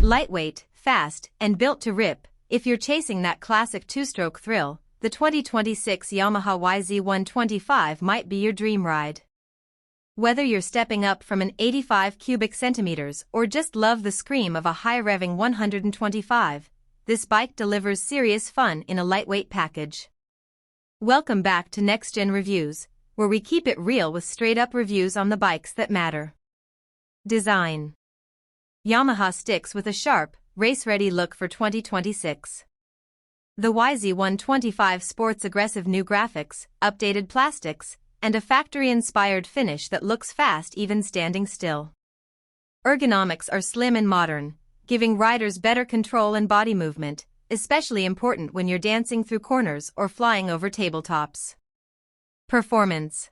Lightweight, fast, and built to rip, if you're chasing that classic two-stroke thrill, the 2026 Yamaha YZ125 might be your dream ride. Whether you're stepping up from an 85 cubic centimeters or just love the scream of a high-revving 125, this bike delivers serious fun in a lightweight package. Welcome back to Next Gen Reviews, where we keep it real with straight-up reviews on the bikes that matter. Design. Yamaha sticks with a sharp, race-ready look for 2026. The YZ125 sports aggressive new graphics, updated plastics, and a factory-inspired finish that looks fast even standing still. Ergonomics are slim and modern, giving riders better control and body movement, especially important when you're dancing through corners or flying over tabletops. Performance.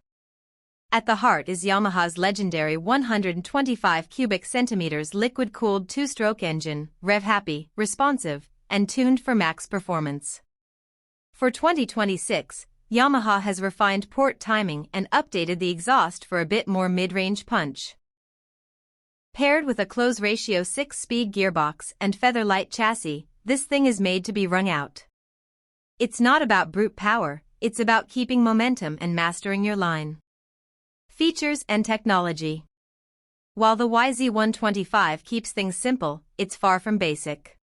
At the heart is Yamaha's legendary 125 cubic centimeters liquid-cooled two-stroke engine, rev-happy, responsive, and tuned for max performance. For 2026, Yamaha has refined port timing and updated the exhaust for a bit more mid-range punch. Paired with a close-ratio 6-speed gearbox and feather-light chassis, this thing is made to be wrung out. It's not about brute power, it's about keeping momentum and mastering your line. Features and technology. While the YZ125 keeps things simple, it's far from basic.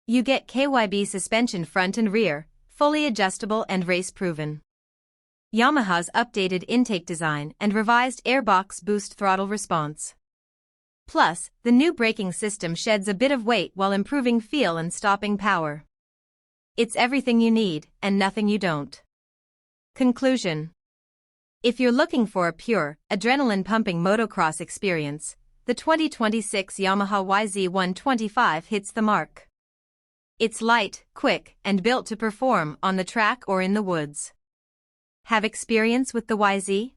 You get KYB suspension front and rear, fully adjustable and race-proven. Yamaha's updated intake design and revised airbox boost throttle response. Plus, the new braking system sheds a bit of weight while improving feel and stopping power. It's everything you need and nothing you don't. Conclusion. If you're looking for a pure, adrenaline-pumping motocross experience, the 2026 Yamaha YZ125 hits the mark. It's light, quick, and built to perform on the track or in the woods. Have experience with the YZ?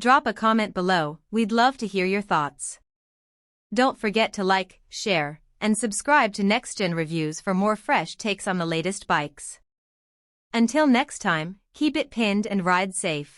Drop a comment below, we'd love to hear your thoughts. Don't forget to like, share, and subscribe to Next Gen Reviews for more fresh takes on the latest bikes. Until next time, keep it pinned and ride safe.